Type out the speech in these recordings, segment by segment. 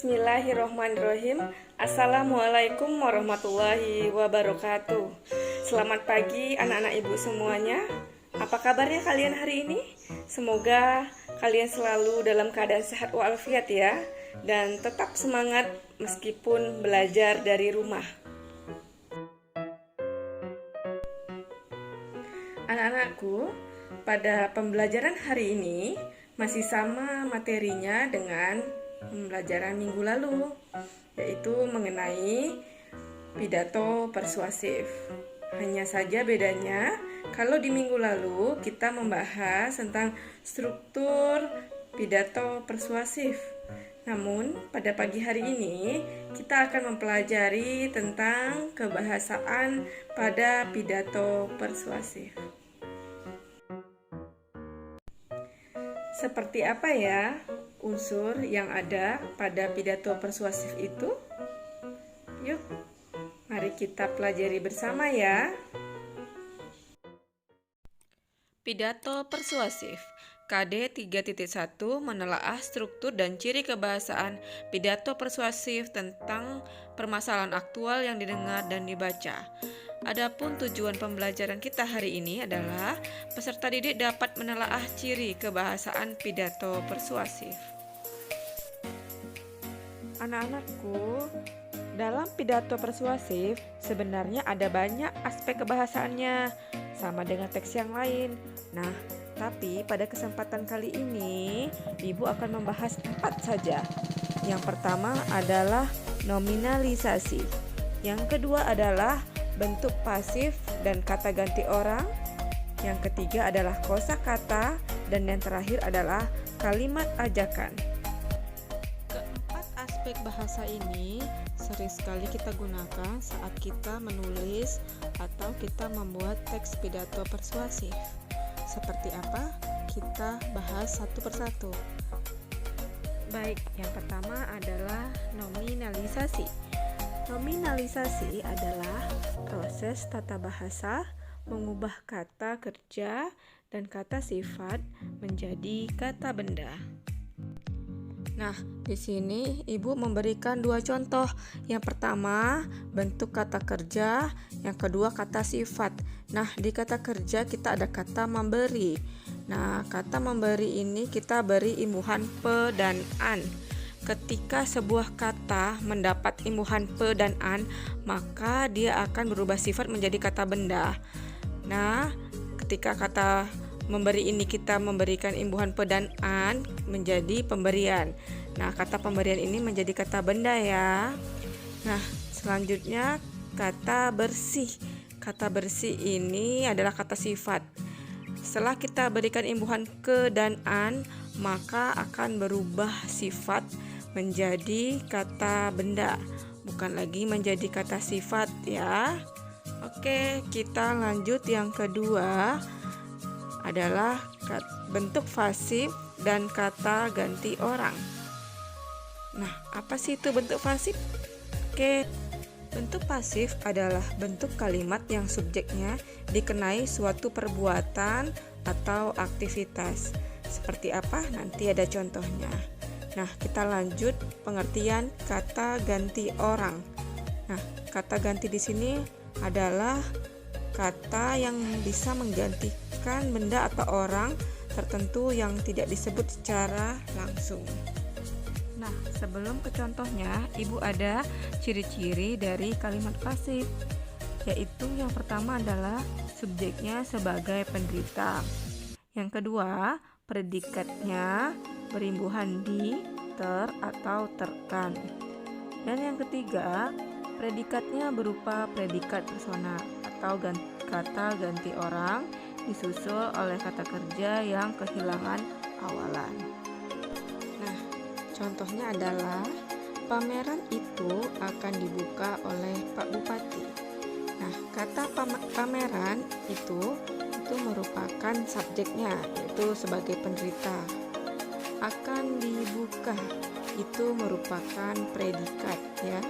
Bismillahirrohmanirrohim. Assalamualaikum warahmatullahi wabarakatuh. Selamat pagi anak-anak ibu semuanya. Apa kabarnya kalian hari ini? Semoga kalian selalu dalam keadaan sehat walafiat ya, dan tetap semangat meskipun belajar dari rumah. Anak-anakku, pada pembelajaran hari ini masih sama materinya dengan pembelajaran minggu lalu, yaitu mengenai pidato persuasif. Hanya saja bedanya, kalau di minggu lalu kita membahas tentang struktur pidato persuasif. Namun, pada pagi hari ini kita akan mempelajari tentang kebahasaan pada pidato persuasif. Seperti apa ya unsur yang ada pada pidato persuasif itu? Yuk, mari kita pelajari bersama ya. Pidato persuasif KD 3.1 menelaah struktur dan ciri kebahasaan pidato persuasif tentang permasalahan aktual yang didengar dan dibaca. Adapun tujuan pembelajaran kita hari ini adalah peserta didik dapat menelaah ciri kebahasaan pidato persuasif. Anak-anakku, dalam pidato persuasif sebenarnya ada banyak aspek kebahasaannya, sama dengan teks yang lain. Nah, tapi pada kesempatan kali ini, Ibu akan membahas 4 saja. Yang pertama adalah nominalisasi. Yang kedua adalah bentuk pasif dan kata ganti orang. Yang ketiga adalah kosakata, dan yang terakhir adalah kalimat ajakan. Keempat aspek bahasa ini sering sekali kita gunakan saat kita menulis atau kita membuat teks pidato persuasif. Seperti apa? Kita bahas satu persatu. Baik, yang pertama adalah nominalisasi. Nominalisasi adalah proses tata bahasa mengubah kata kerja dan kata sifat menjadi kata benda. Nah, di sini Ibu memberikan 2 contoh. Yang pertama, bentuk kata kerja, yang kedua kata sifat. Nah, di kata kerja kita ada kata memberi. Nah, kata memberi ini kita beri imbuhan pe dan an. Ketika sebuah kata mendapat imbuhan pe dan an, maka dia akan berubah sifat menjadi kata benda. Nah, ketika kata memberi ini kita memberikan imbuhan pe dan an menjadi pemberian. Nah, kata pemberian ini menjadi kata benda ya. Nah, selanjutnya kata bersih. Kata bersih ini adalah kata sifat. Setelah kita berikan imbuhan ke dan an, maka akan berubah sifat menjadi kata benda, bukan lagi menjadi kata sifat ya. Oke, kita lanjut. Yang kedua adalah bentuk pasif dan kata ganti orang. Nah, apa sih itu bentuk pasif? Oke, bentuk pasif adalah bentuk kalimat yang subjeknya dikenai suatu perbuatan atau aktivitas. Seperti apa? Nanti ada contohnya. Nah, kita lanjut pengertian kata ganti orang. Nah, kata ganti di sini adalah kata yang bisa menggantikan benda atau orang tertentu yang tidak disebut secara langsung. Nah, sebelum ke contohnya, Ibu ada ciri-ciri dari kalimat pasif, yaitu yang pertama adalah subjeknya sebagai penderita. Yang kedua, predikatnya berimbuhan di, ter, atau terkan. Dan yang ketiga, predikatnya berupa predikat personal atau kata ganti orang disusul oleh kata kerja yang kehilangan awalan. Nah, contohnya adalah pameran itu akan dibuka oleh Pak Bupati. Nah, kata pameran itu merupakan subjeknya, yaitu sebagai penderita. Akan dibuka itu merupakan predikat ya,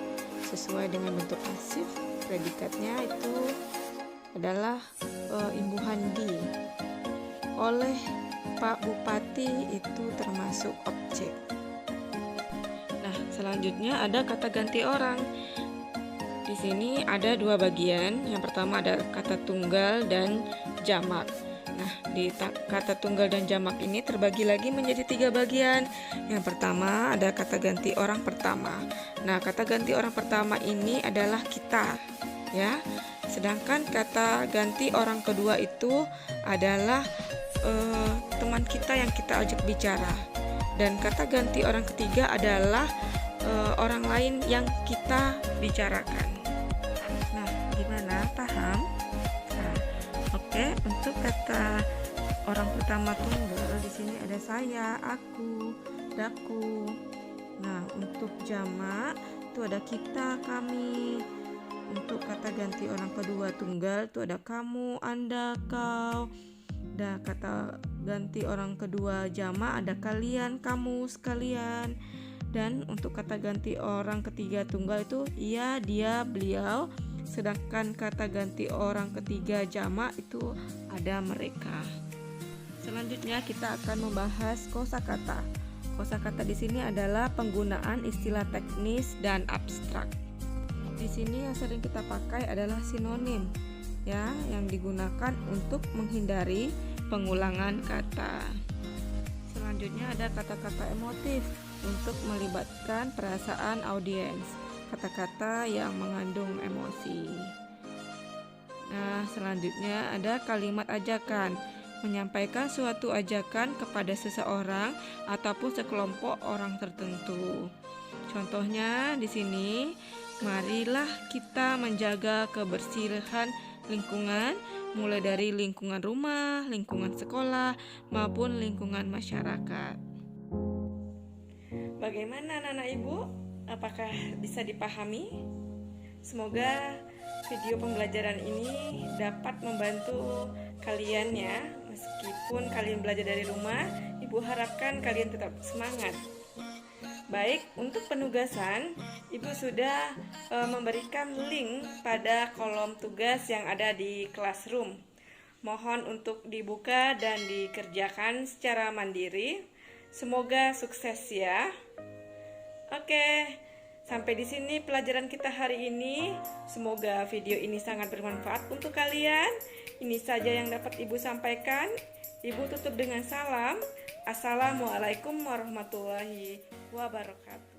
sesuai dengan bentuk pasif. Predikatnya itu adalah imbuhan di. Oleh Pak Bupati itu termasuk objek. Nah, Selanjutnya ada kata ganti orang. Di sini ada dua bagian. Yang pertama ada kata tunggal dan jamak. Nah, di kata tunggal dan jamak ini terbagi lagi menjadi 3 bagian. Yang pertama ada kata ganti orang pertama. Nah, kata ganti orang pertama ini adalah kita, ya. Sedangkan kata ganti orang kedua itu adalah teman kita yang kita ajak bicara. Dan kata ganti orang ketiga adalah orang lain yang kita bicarakan. Nah, gimana? Paham? Nah, oke. Untuk kata orang pertama tunggal di sini ada saya, aku, daku. Nah, untuk jamak itu ada kita, kami. Untuk kata ganti orang kedua tunggal itu ada kamu, anda, kau. Dan kata ganti orang kedua jamak ada kalian, kamu, sekalian. Dan untuk kata ganti orang ketiga tunggal itu ia, dia, beliau. Sedangkan kata ganti orang ketiga jamak itu ada mereka. Selanjutnya kita akan membahas kosakata. Kosakata di sini adalah penggunaan istilah teknis dan abstrak. Di sini yang sering kita pakai adalah sinonim, ya, yang digunakan untuk menghindari pengulangan kata. Selanjutnya ada kata-kata emotif untuk melibatkan perasaan audiens, kata-kata yang mengandung emosi. Nah, selanjutnya ada kalimat ajakan, menyampaikan suatu ajakan kepada seseorang ataupun sekelompok orang tertentu. Contohnya di sini, marilah kita menjaga kebersihan lingkungan, mulai dari lingkungan rumah, lingkungan sekolah, maupun lingkungan masyarakat. Bagaimana anak-anak ibu? Apakah bisa dipahami? Semoga video pembelajaran ini dapat membantu kalian ya. Meskipun kalian belajar dari rumah, ibu harapkan kalian tetap semangat. Baik, untuk penugasan, ibu sudah memberikan link pada kolom tugas yang ada di classroom. Mohon untuk dibuka dan dikerjakan secara mandiri. Semoga sukses ya. Oke, sampai di sini pelajaran kita hari ini. Semoga video ini sangat bermanfaat untuk kalian. Ini saja yang dapat ibu sampaikan. Ibu tutup dengan salam. Assalamualaikum warahmatullahi wabarakatuh.